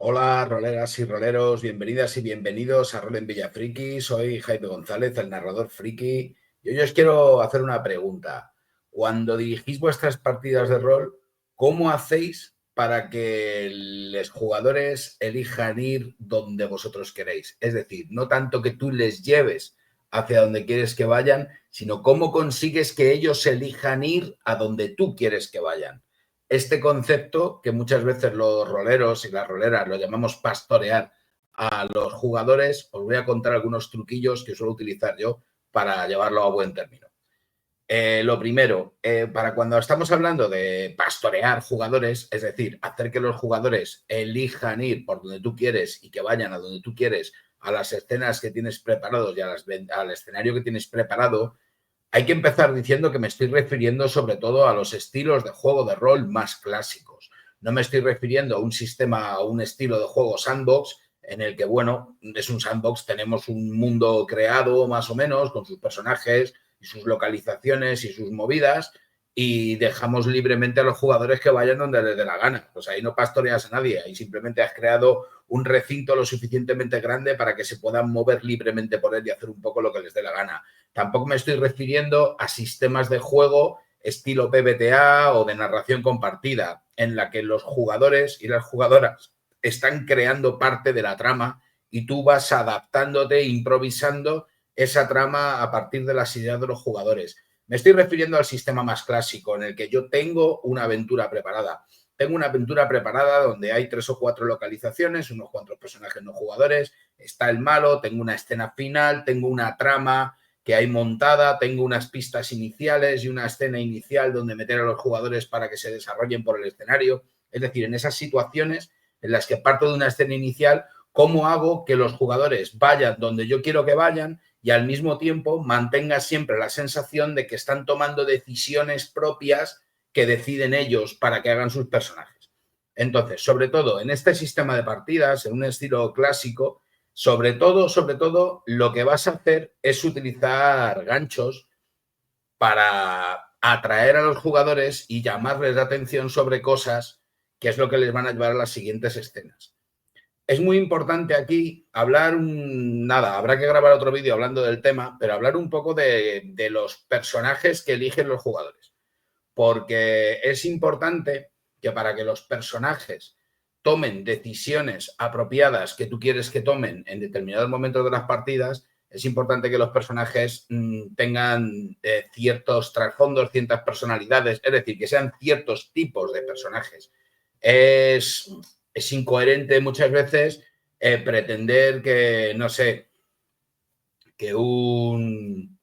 Hola, roleras y roleros, bienvenidas y bienvenidos a Rol en Villafriki. Soy Jaime González, el narrador friki. Y hoy os quiero hacer una pregunta. Cuando dirigís vuestras partidas de rol, ¿cómo hacéis para que los jugadores elijan ir donde vosotros queréis? Es decir, no tanto que tú les lleves hacia donde quieres que vayan, sino cómo consigues que ellos elijan ir a donde tú quieres que vayan. Este concepto, que muchas veces los roleros y las roleras lo llamamos pastorear a los jugadores, os voy a contar algunos truquillos que suelo utilizar yo para llevarlo a buen término. Lo primero, para cuando estamos hablando de pastorear jugadores, es decir, hacer que los jugadores elijan ir por donde tú quieres y que vayan a donde tú quieres, a las escenas que tienes preparados y al escenario que tienes preparado, hay que empezar diciendo que me estoy refiriendo sobre todo a los estilos de juego de rol más clásicos. No me estoy refiriendo a un sistema, a un estilo de juego sandbox en el que, bueno, es un sandbox, tenemos un mundo creado más o menos con sus personajes y sus localizaciones y sus movidas y dejamos libremente a los jugadores que vayan donde les dé la gana. Pues ahí no pastoreas a nadie, ahí simplemente has creado un recinto lo suficientemente grande para que se puedan mover libremente por él y hacer un poco lo que les dé la gana. Tampoco me estoy refiriendo a sistemas de juego estilo PBTA o de narración compartida, en la que los jugadores y las jugadoras están creando parte de la trama y tú vas adaptándote, improvisando esa trama a partir de las ideas de los jugadores. Me estoy refiriendo al sistema más clásico, en el que yo tengo una aventura preparada. Tengo una aventura preparada donde hay 3 o 4 localizaciones, unos cuantos personajes no jugadores, está el malo, tengo una escena final, tengo una trama que hay montada, tengo unas pistas iniciales y una escena inicial donde meter a los jugadores para que se desarrollen por el escenario. Es decir, en esas situaciones en las que parto de una escena inicial, ¿cómo hago que los jugadores vayan donde yo quiero que vayan y al mismo tiempo mantenga siempre la sensación de que están tomando decisiones propias que deciden ellos para que hagan sus personajes? Entonces, sobre todo en este sistema de partidas, en un estilo clásico, sobre todo, lo que vas a hacer es utilizar ganchos para atraer a los jugadores y llamarles la atención sobre cosas que es lo que les van a llevar a las siguientes escenas. Es muy importante aquí hablar, nada, habrá que grabar otro vídeo hablando del tema, pero hablar un poco de los personajes que eligen los jugadores. Porque es importante que para que los personajes tomen decisiones apropiadas que tú quieres que tomen en determinados momentos de las partidas, es importante que los personajes tengan ciertos trasfondos, ciertas personalidades, es decir, que sean ciertos tipos de personajes. Es incoherente muchas veces pretender que, no sé, que un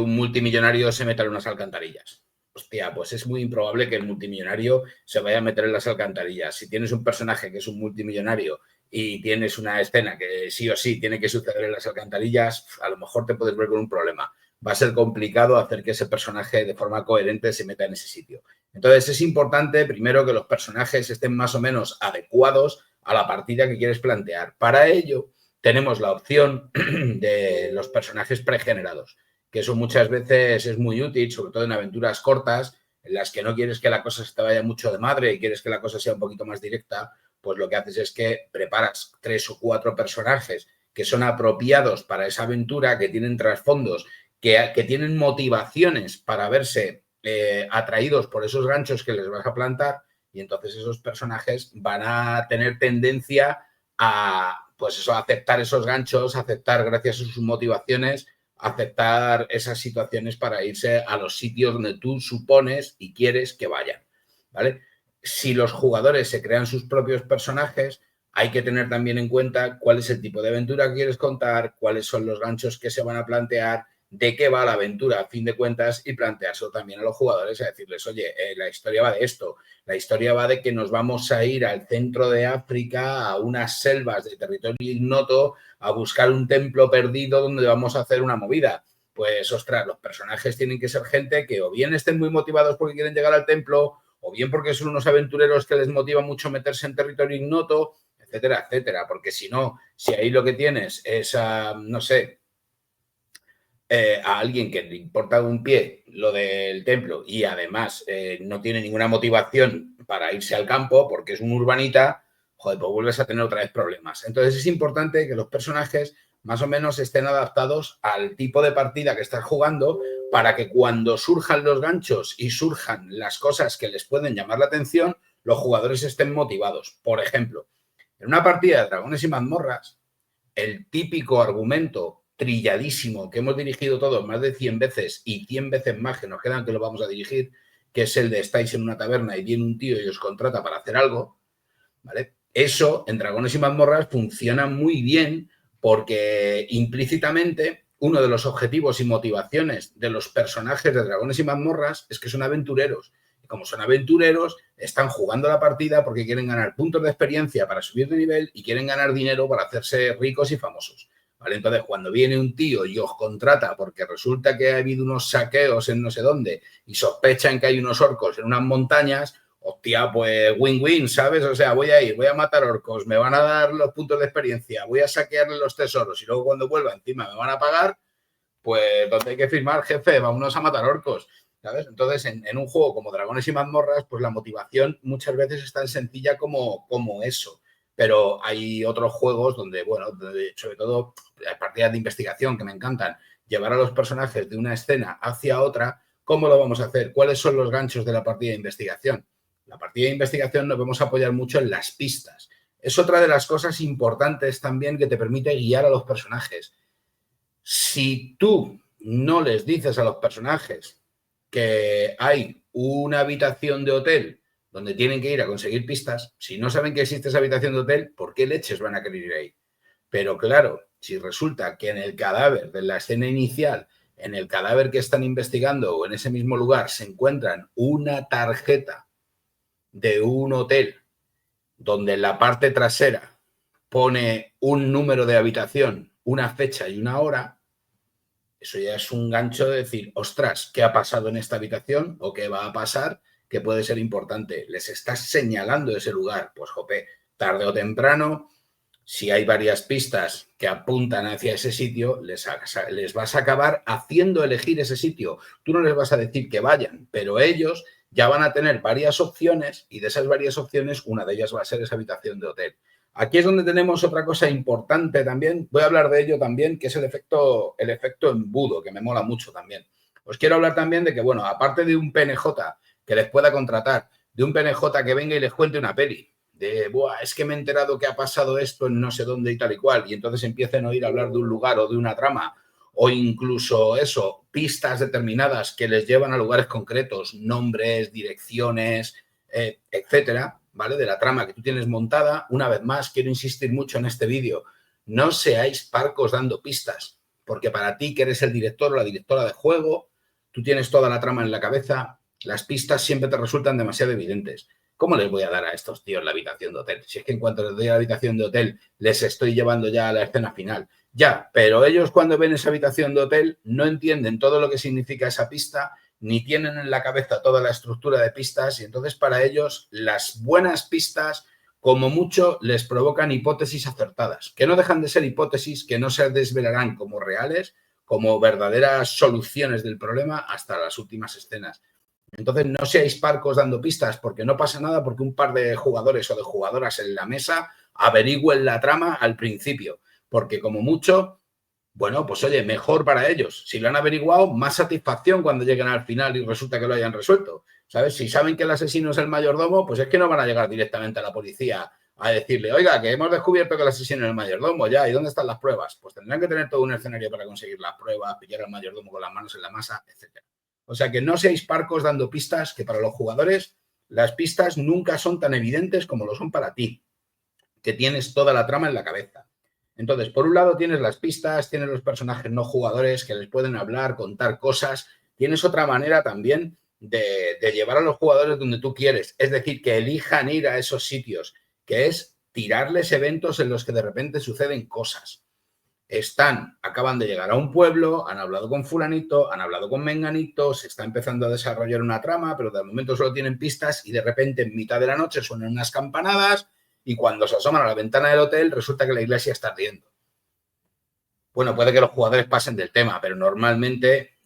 multimillonario se meta en unas alcantarillas. Hostia, pues es muy improbable que el multimillonario se vaya a meter en las alcantarillas. Si tienes un personaje que es un multimillonario y tienes una escena que sí o sí tiene que suceder en las alcantarillas, a lo mejor te puedes ver con un problema. Va a ser complicado hacer que ese personaje de forma coherente se meta en ese sitio. Entonces es importante primero que los personajes estén más o menos adecuados a la partida que quieres plantear. Para ello, tenemos la opción de los personajes pregenerados, que eso muchas veces es muy útil, sobre todo en aventuras cortas, en las que no quieres que la cosa se te vaya mucho de madre y quieres que la cosa sea un poquito más directa, pues lo que haces es que preparas 3 o 4 personajes que son apropiados para esa aventura, que tienen trasfondos, que tienen motivaciones para verse atraídos por esos ganchos que les vas a plantar, y entonces esos personajes van a tener tendencia a, pues eso, aceptar esos ganchos, aceptar gracias a sus motivaciones, aceptar esas situaciones para irse a los sitios donde tú supones y quieres que vayan, ¿vale? Si los jugadores se crean sus propios personajes, hay que tener también en cuenta cuál es el tipo de aventura que quieres contar, cuáles son los ganchos que se van a plantear, de qué va la aventura a fin de cuentas, y planteárselo también a los jugadores, a decirles, oye, la historia va de esto, la historia va de que nos vamos a ir al centro de África, a unas selvas de territorio ignoto, a buscar un templo perdido donde vamos a hacer una movida. Pues, ostras, los personajes tienen que ser gente que o bien estén muy motivados porque quieren llegar al templo, o bien porque son unos aventureros que les motiva mucho meterse en territorio ignoto, etcétera, etcétera. Porque si no, si ahí lo que tienes es, no sé, a alguien que le importa un pie lo del templo y además no tiene ninguna motivación para irse al campo porque es un urbanita, joder, pues vuelves a tener otra vez problemas. Entonces es importante que los personajes más o menos estén adaptados al tipo de partida que estás jugando para que cuando surjan los ganchos y surjan las cosas que les pueden llamar la atención, los jugadores estén motivados. Por ejemplo, en una partida de Dragones y Mazmorras, el típico argumento trilladísimo que hemos dirigido todos más de 100 veces y 100 veces más que nos quedan que lo vamos a dirigir, que es el de estáis en una taberna y viene un tío y os contrata para hacer algo, ¿vale? Eso en Dragones y Mazmorras funciona muy bien porque implícitamente uno de los objetivos y motivaciones de los personajes de Dragones y Mazmorras es que son aventureros. Y como son aventureros, están jugando la partida porque quieren ganar puntos de experiencia para subir de nivel y quieren ganar dinero para hacerse ricos y famosos. ¿Vale? Entonces, cuando viene un tío y os contrata porque resulta que ha habido unos saqueos en no sé dónde y sospechan que hay unos orcos en unas montañas, hostia, pues win-win, ¿sabes? O sea, voy a ir, voy a matar orcos, me van a dar los puntos de experiencia, voy a saquearle los tesoros y luego cuando vuelva encima me van a pagar, pues donde hay que firmar, jefe, vámonos a matar orcos, ¿sabes? Entonces, en un juego como Dragones y Mazmorras, pues la motivación muchas veces es tan sencilla como eso. Pero hay otros juegos donde, bueno, sobre todo las partidas de investigación que me encantan, llevar a los personajes de una escena hacia otra. ¿Cómo lo vamos a hacer? ¿Cuáles son los ganchos de la partida de investigación? La partida de investigación nos vamos a apoyar mucho en las pistas. Es otra de las cosas importantes también que te permite guiar a los personajes. Si tú no les dices a los personajes que hay una habitación de hotel donde tienen que ir a conseguir pistas, si no saben que existe esa habitación de hotel, ¿por qué leches van a querer ir ahí? Pero claro, si resulta que en el cadáver de la escena inicial, en el cadáver que están investigando o en ese mismo lugar se encuentran una tarjeta de un hotel donde en la parte trasera pone un número de habitación, una fecha y una hora, eso ya es un gancho de decir, ostras, ¿qué ha pasado en esta habitación o qué va a pasar? Que puede ser importante. Les estás señalando ese lugar. Pues, jope, tarde o temprano, si hay varias pistas que apuntan hacia ese sitio, les vas a acabar haciendo elegir ese sitio. Tú no les vas a decir que vayan, pero ellos ya van a tener varias opciones y de esas varias opciones una de ellas va a ser esa habitación de hotel. Aquí es donde tenemos otra cosa importante también, voy a hablar de ello también, que es el efecto embudo, que me mola mucho también. Os quiero hablar también de que, bueno, aparte de un PNJ que les pueda contratar, de un PNJ que venga y les cuente una peli, de, buah, es que me he enterado que ha pasado esto en no sé dónde y tal y cual, y entonces empiecen a oír hablar de un lugar o de una trama, o incluso eso, pistas determinadas que les llevan a lugares concretos, nombres, direcciones, etcétera, ¿vale? De la trama que tú tienes montada. Una vez más, quiero insistir mucho en este vídeo, no seáis parcos dando pistas, porque para ti que eres el director o la directora de juego, tú tienes toda la trama en la cabeza, las pistas siempre te resultan demasiado evidentes. ¿Cómo les voy a dar a estos tíos la habitación de hotel? Si es que en cuanto les doy a la habitación de hotel, les estoy llevando ya a la escena final. Ya, pero ellos cuando ven esa habitación de hotel no entienden todo lo que significa esa pista, ni tienen en la cabeza toda la estructura de pistas y entonces para ellos las buenas pistas como mucho les provocan hipótesis acertadas, que no dejan de ser hipótesis que no se desvelarán como reales, como verdaderas soluciones del problema hasta las últimas escenas. Entonces no seáis parcos dando pistas porque no pasa nada porque un par de jugadores o de jugadoras en la mesa averigüen la trama al principio, porque como mucho, bueno, pues oye, mejor para ellos. Si lo han averiguado, más satisfacción cuando lleguen al final y resulta que lo hayan resuelto. ¿Sabes? Si saben que el asesino es el mayordomo, pues es que no van a llegar directamente a la policía a decirle, oiga, que hemos descubierto que el asesino es el mayordomo, ya, ¿y dónde están las pruebas? Pues tendrán que tener todo un escenario para conseguir las pruebas, pillar al mayordomo con las manos en la masa, etcétera. O sea, que no seáis parcos dando pistas, que para los jugadores las pistas nunca son tan evidentes como lo son para ti, que tienes toda la trama en la cabeza. Entonces, por un lado tienes las pistas, tienes los personajes no jugadores que les pueden hablar, contar cosas. Tienes otra manera también de llevar a los jugadores donde tú quieres. Es decir, que elijan ir a esos sitios, que es tirarles eventos en los que de repente suceden cosas. Acaban de llegar a un pueblo, han hablado con fulanito, han hablado con menganito, se está empezando a desarrollar una trama, pero de momento solo tienen pistas y de repente en mitad de la noche suenan unas campanadas y cuando se asoman a la ventana del hotel resulta que la iglesia está ardiendo. Bueno, puede que los jugadores pasen del tema, pero normalmente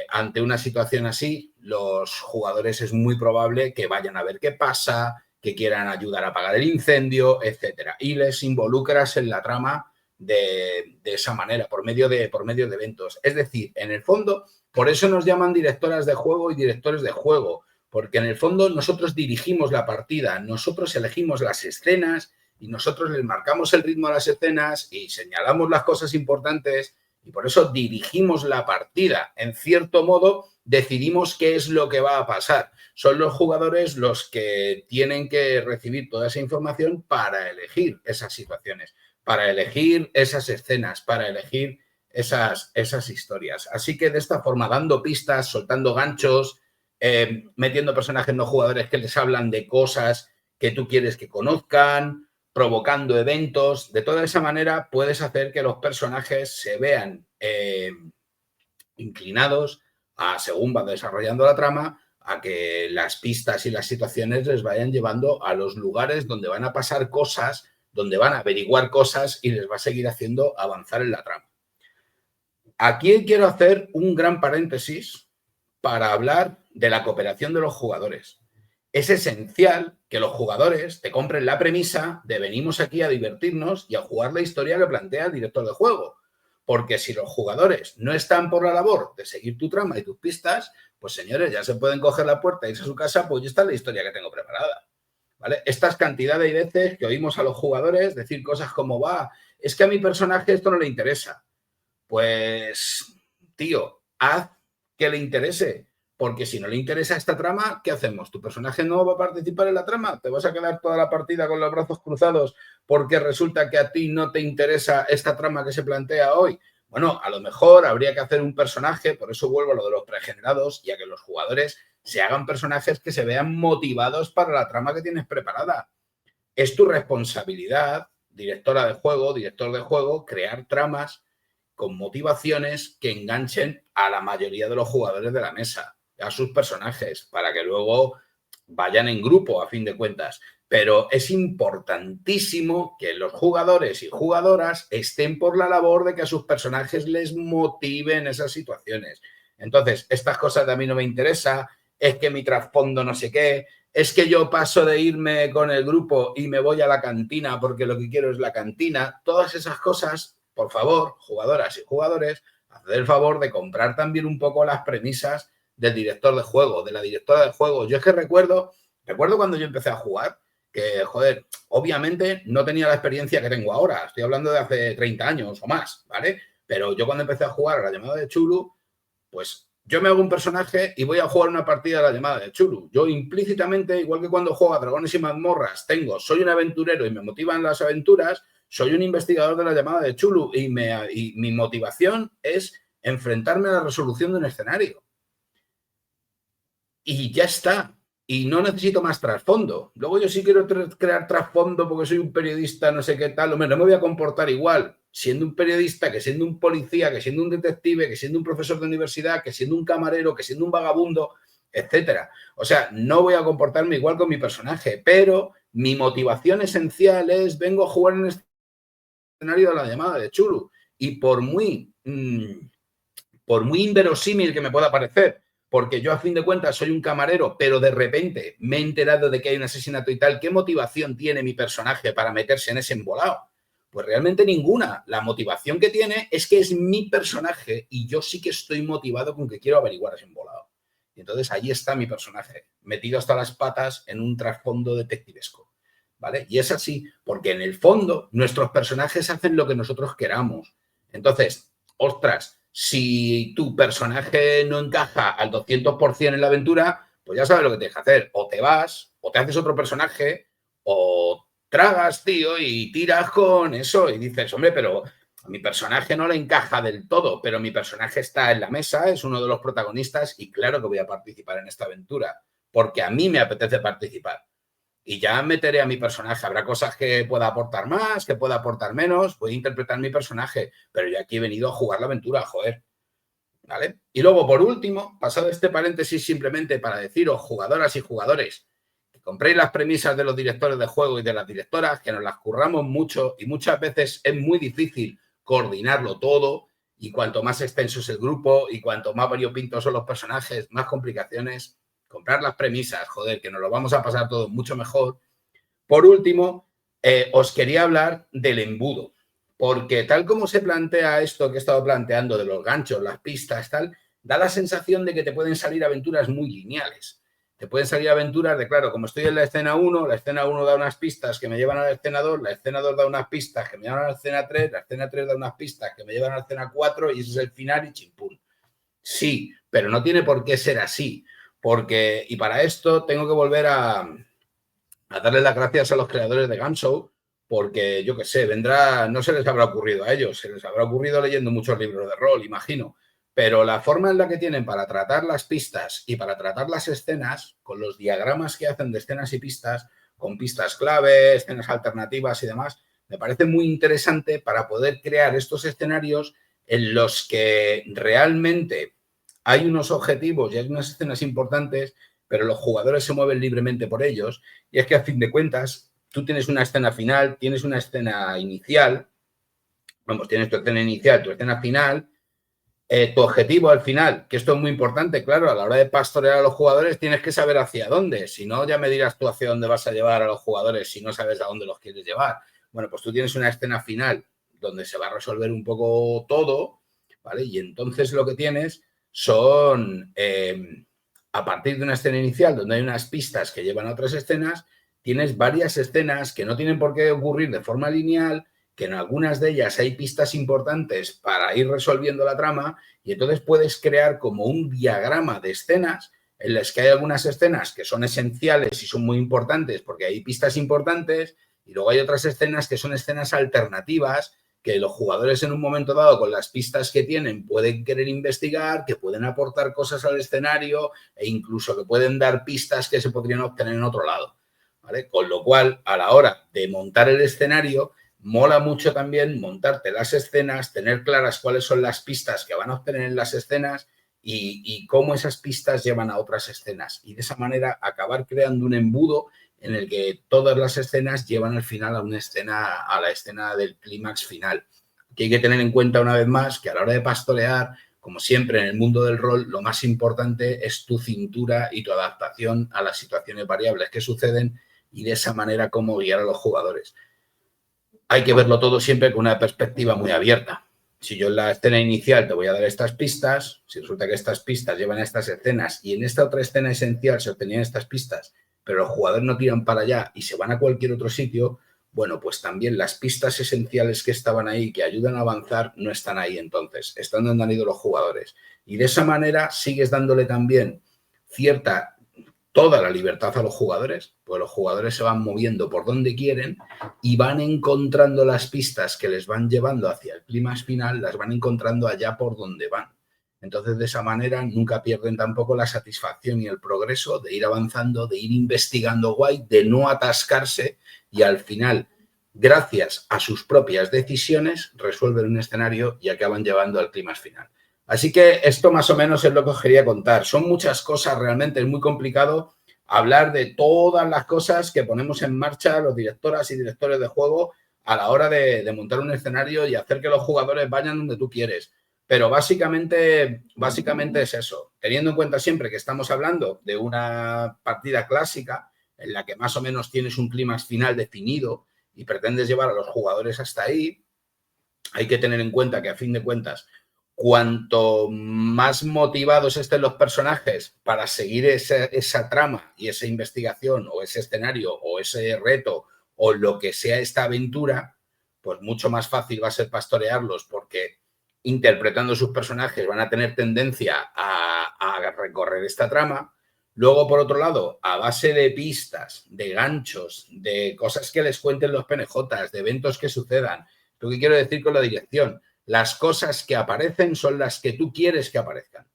ante una situación así, los jugadores es muy probable que vayan a ver qué pasa, que quieran ayudar a apagar el incendio, etcétera. Y les involucras en la trama de esa manera, por medio de eventos. Es decir, en el fondo, por eso nos llaman directoras de juego y directores de juego, porque en el fondo nosotros dirigimos la partida, nosotros elegimos las escenas y nosotros les marcamos el ritmo a las escenas y señalamos las cosas importantes y por eso dirigimos la partida. En cierto modo, decidimos qué es lo que va a pasar. Son los jugadores los que tienen que recibir toda esa información para elegir esas situaciones, para elegir esas escenas, para elegir esas historias. Así que de esta forma, dando pistas, soltando ganchos, metiendo personajes no jugadores que les hablan de cosas que tú quieres que conozcan, provocando eventos. De toda esa manera puedes hacer que los personajes se vean inclinados a, según va desarrollando la trama, a que las pistas y las situaciones les vayan llevando a los lugares donde van a pasar cosas, donde van a averiguar cosas y les va a seguir haciendo avanzar en la trama. Aquí quiero hacer un gran paréntesis para hablar de la cooperación de los jugadores. Es esencial que los jugadores te compren la premisa de venimos aquí a divertirnos y a jugar la historia que plantea el director de juego. Porque si los jugadores no están por la labor de seguir tu trama y tus pistas, pues señores, ya se pueden coger la puerta e irse a su casa, pues ya está la historia que tengo preparada. ¿Vale? Estas cantidades de veces que oímos a los jugadores decir cosas como, va, es que a mi personaje esto no le interesa. Pues, tío, haz que le interese. Porque si no le interesa esta trama, ¿qué hacemos? ¿Tu personaje no va a participar en la trama? ¿Te vas a quedar toda la partida con los brazos cruzados porque resulta que a ti no te interesa esta trama que se plantea hoy? Bueno, a lo mejor habría que hacer un personaje, por eso vuelvo a lo de los pregenerados y a que los jugadores se hagan personajes que se vean motivados para la trama que tienes preparada. Es tu responsabilidad, directora de juego, director de juego, crear tramas con motivaciones que enganchen a la mayoría de los jugadores de la mesa, a sus personajes, para que luego vayan en grupo, a fin de cuentas. Pero es importantísimo que los jugadores y jugadoras estén por la labor de que a sus personajes les motiven esas situaciones. Entonces, estas cosas de a mí no me interesa, es que mi trasfondo no sé qué, es que yo paso de irme con el grupo y me voy a la cantina porque lo que quiero es la cantina. Todas esas cosas, por favor, jugadoras y jugadores, haced el favor de comprar también un poco las premisas del director de juego, de la directora de juego. Yo es que recuerdo cuando yo empecé a jugar, que, joder, obviamente no tenía la experiencia que tengo ahora. Estoy hablando de hace 30 años o más, ¿vale? Pero yo cuando empecé a jugar a la llamada de Chulu, pues yo me hago un personaje y voy a jugar una partida de la llamada de Chulu. Yo implícitamente, igual que cuando juego a Dragones y Mazmorras, soy un aventurero y me motivan las aventuras, soy un investigador de la llamada de Chulu y mi motivación es enfrentarme a la resolución de un escenario. Y ya está. Y no necesito más trasfondo. Luego yo sí quiero crear trasfondo porque soy un periodista, no sé qué tal. Hombre, no me voy a comportar igual siendo un periodista que siendo un policía, que siendo un detective, que siendo un profesor de universidad, que siendo un camarero, que siendo un vagabundo, etcétera. O sea, no voy a comportarme igual con mi personaje, pero mi motivación esencial es vengo a jugar en este escenario de la llamada de Chulu. Y por muy inverosímil que me pueda parecer, porque yo a fin de cuentas soy un camarero, pero de repente me he enterado de que hay un asesinato y tal, ¿qué motivación tiene mi personaje para meterse en ese embolado? Pues realmente ninguna. La motivación que tiene es que es mi personaje y yo sí que estoy motivado con que quiero averiguar ese embolado. Y entonces ahí está mi personaje, metido hasta las patas en un trasfondo detectivesco, ¿vale? Y es así, porque en el fondo nuestros personajes hacen lo que nosotros queramos. Entonces, ostras, si tu personaje no encaja al 200% en la aventura, pues ya sabes lo que tienes que hacer. O te vas, o te haces otro personaje, o tragas, tío, y tiras con eso y dices, hombre, pero a mi personaje no le encaja del todo, pero mi personaje está en la mesa, es uno de los protagonistas y claro que voy a participar en esta aventura, porque a mí me apetece participar. Y ya meteré a mi personaje. Habrá cosas que pueda aportar más, que pueda aportar menos. Voy a interpretar mi personaje, pero yo aquí he venido a jugar la aventura, joder. ¿Vale? Y luego, por último, pasado este paréntesis, simplemente para deciros, jugadoras y jugadores, que compréis las premisas de los directores de juego y de las directoras, que nos las curramos mucho y muchas veces es muy difícil coordinarlo todo. Y cuanto más extenso es el grupo y cuanto más variopintos son los personajes, más complicaciones. Comprar las premisas, joder, que nos lo vamos a pasar todo mucho mejor Por último, os quería hablar del embudo, porque tal como se plantea esto que he estado planteando de los ganchos, las pistas, tal, da la sensación de que te pueden salir aventuras muy lineales. Te pueden salir aventuras de, claro, como estoy en la escena 1 da unas pistas que me llevan a la escena 2, la escena 2 da unas pistas que me llevan a la escena 3, la escena 3 da unas pistas que me llevan a la escena 4 y ese es el final y chimpún. Sí, pero no tiene por qué ser así, porque, y para esto tengo que volver a darle las gracias a los creadores de Gamshow, porque yo qué sé, vendrá, no se les habrá ocurrido a ellos, se les habrá ocurrido leyendo muchos libros de rol, imagino, pero la forma en la que tienen para tratar las pistas y para tratar las escenas, con los diagramas que hacen de escenas y pistas, con pistas clave, escenas alternativas y demás, me parece muy interesante para poder crear estos escenarios en los que realmente hay unos objetivos y hay unas escenas importantes, pero los jugadores se mueven libremente por ellos. Y es que a fin de cuentas, tú tienes una escena final, tienes una escena inicial, vamos, tienes tu escena inicial, tu escena final, tu objetivo al final, que esto es muy importante, claro, a la hora de pastorear a los jugadores tienes que saber hacia dónde, si no ya me dirás tú hacia dónde vas a llevar a los jugadores si no sabes a dónde los quieres llevar. Bueno, pues tú tienes una escena final donde se va a resolver un poco todo, ¿vale? Y entonces lo que tienes son, a partir de una escena inicial donde hay unas pistas que llevan a otras escenas, tienes varias escenas que no tienen por qué ocurrir de forma lineal, que en algunas de ellas hay pistas importantes para ir resolviendo la trama y entonces puedes crear como un diagrama de escenas en las que hay algunas escenas que son esenciales y son muy importantes porque hay pistas importantes y luego hay otras escenas que son escenas alternativas que los jugadores en un momento dado con las pistas que tienen pueden querer investigar, que pueden aportar cosas al escenario e incluso que pueden dar pistas que se podrían obtener en otro lado, ¿vale? Con lo cual, a la hora de montar el escenario, mola mucho también montarte las escenas, tener claras cuáles son las pistas que van a obtener en las escenas y cómo esas pistas llevan a otras escenas. Y de esa manera acabar creando un embudo en el que todas las escenas llevan al final a una escena, a la escena del clímax final. Que hay que tener en cuenta una vez más que a la hora de pastorear, como siempre en el mundo del rol, lo más importante es tu cintura y tu adaptación a las situaciones variables que suceden y de esa manera cómo guiar a los jugadores. Hay que verlo todo siempre con una perspectiva muy abierta. Si yo en la escena inicial te voy a dar estas pistas, si resulta que estas pistas llevan a estas escenas y en esta otra escena esencial se obtenían estas pistas, pero los jugadores no tiran para allá y se van a cualquier otro sitio, bueno, pues también las pistas esenciales que estaban ahí, que ayudan a avanzar, no están ahí entonces, están donde han ido los jugadores. Y de esa manera sigues dándole también toda la libertad a los jugadores, pues los jugadores se van moviendo por donde quieren y van encontrando las pistas que les van llevando hacia el clímax final, las van encontrando allá por donde van. Entonces, de esa manera, nunca pierden tampoco la satisfacción y el progreso de ir avanzando, de ir investigando guay, de no atascarse y al final, gracias a sus propias decisiones, resuelven un escenario y acaban llevando al clímax final. Así que esto más o menos es lo que os quería contar. Son muchas cosas, realmente es muy complicado hablar de todas las cosas que ponemos en marcha los directoras y directores de juego a la hora de montar un escenario y hacer que los jugadores vayan donde tú quieres. Pero básicamente es eso, teniendo en cuenta siempre que estamos hablando de una partida clásica en la que más o menos tienes un clímax final definido y pretendes llevar a los jugadores hasta ahí, hay que tener en cuenta que a fin de cuentas cuanto más motivados estén los personajes para seguir esa trama y esa investigación o ese escenario o ese reto o lo que sea esta aventura, pues mucho más fácil va a ser pastorearlos porque interpretando sus personajes van a tener tendencia a recorrer esta trama. Luego, por otro lado, a base de pistas, de ganchos, de cosas que les cuenten los PNJs, de eventos que sucedan, lo que quiero decir con la dirección, las cosas que aparecen son las que tú quieres que aparezcan.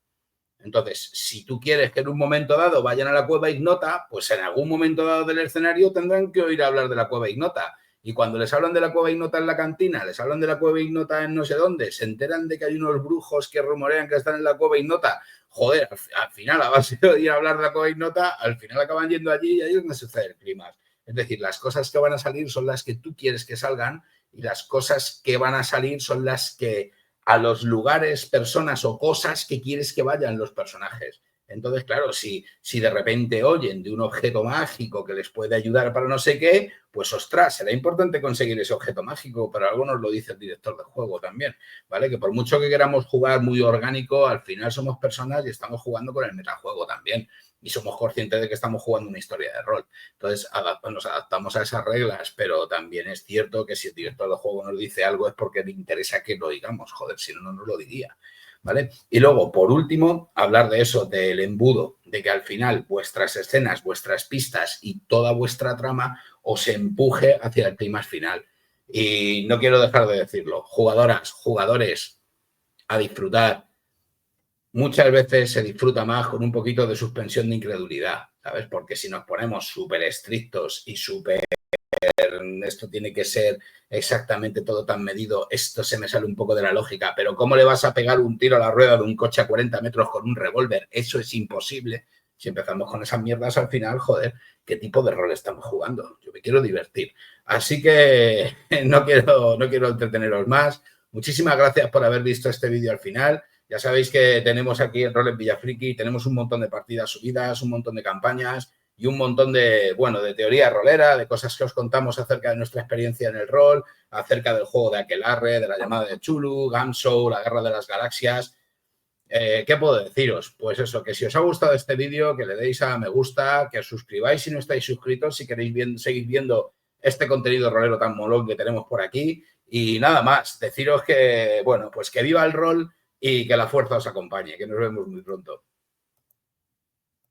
Entonces, si tú quieres que en un momento dado vayan a la cueva ignota, pues en algún momento dado del escenario tendrán que oír hablar de la cueva ignota. Y cuando les hablan de la cueva ignota en la cantina, les hablan de la cueva ignota en no sé dónde, se enteran de que hay unos brujos que rumorean que están en la cueva ignota. Joder, al final, a base de oír hablar de la cueva ignota, al final acaban yendo allí y ahí es donde sucede el clima. Es decir, las cosas que van a salir son las que tú quieres que salgan y las cosas que van a salir son las que a los lugares, personas o cosas que quieres que vayan los personajes. Entonces, claro, si de repente oyen de un objeto mágico que les puede ayudar para no sé qué, pues ostras, será importante conseguir ese objeto mágico, pero algo nos lo dice el director del juego también, ¿vale? Que por mucho que queramos jugar muy orgánico, al final somos personas y estamos jugando con el metajuego también. Y somos conscientes de que estamos jugando una historia de rol. Entonces, nos adaptamos a esas reglas, pero también es cierto que si el director del juego nos dice algo es porque le interesa que lo digamos. Joder, si no, no nos lo diría. ¿Vale? Y luego, por último, hablar de eso, del embudo, de que al final vuestras escenas, vuestras pistas y toda vuestra trama os empuje hacia el clímax final. Y no quiero dejar de decirlo. Jugadoras, jugadores, a disfrutar. Muchas veces se disfruta más con un poquito de suspensión de incredulidad, ¿sabes? Porque si nos ponemos súper estrictos y súper, esto tiene que ser exactamente todo tan medido, esto se me sale un poco de la lógica, pero ¿cómo le vas a pegar un tiro a la rueda de un coche a 40 metros con un revólver? Eso es imposible. Si empezamos con esas mierdas al final, joder, ¿qué tipo de rol estamos jugando? Yo me quiero divertir. Así que no quiero entreteneros más. Muchísimas gracias por haber visto este vídeo al final. Ya sabéis que tenemos aquí en Rol en Villafriki, tenemos un montón de partidas subidas, un montón de campañas y un montón de, bueno, de teoría rolera, de cosas que os contamos acerca de nuestra experiencia en el rol, acerca del juego de Aquelarre, de la llamada de Chulu, Gamshow, la Guerra de las Galaxias. ¿Qué puedo deciros? Pues eso, que si os ha gustado este vídeo, que le deis a me gusta, que os suscribáis si no estáis suscritos, si queréis seguir viendo este contenido rolero tan molón que tenemos por aquí. Y nada más, deciros que, bueno, pues que viva el rol y que la fuerza os acompañe, que nos vemos muy pronto.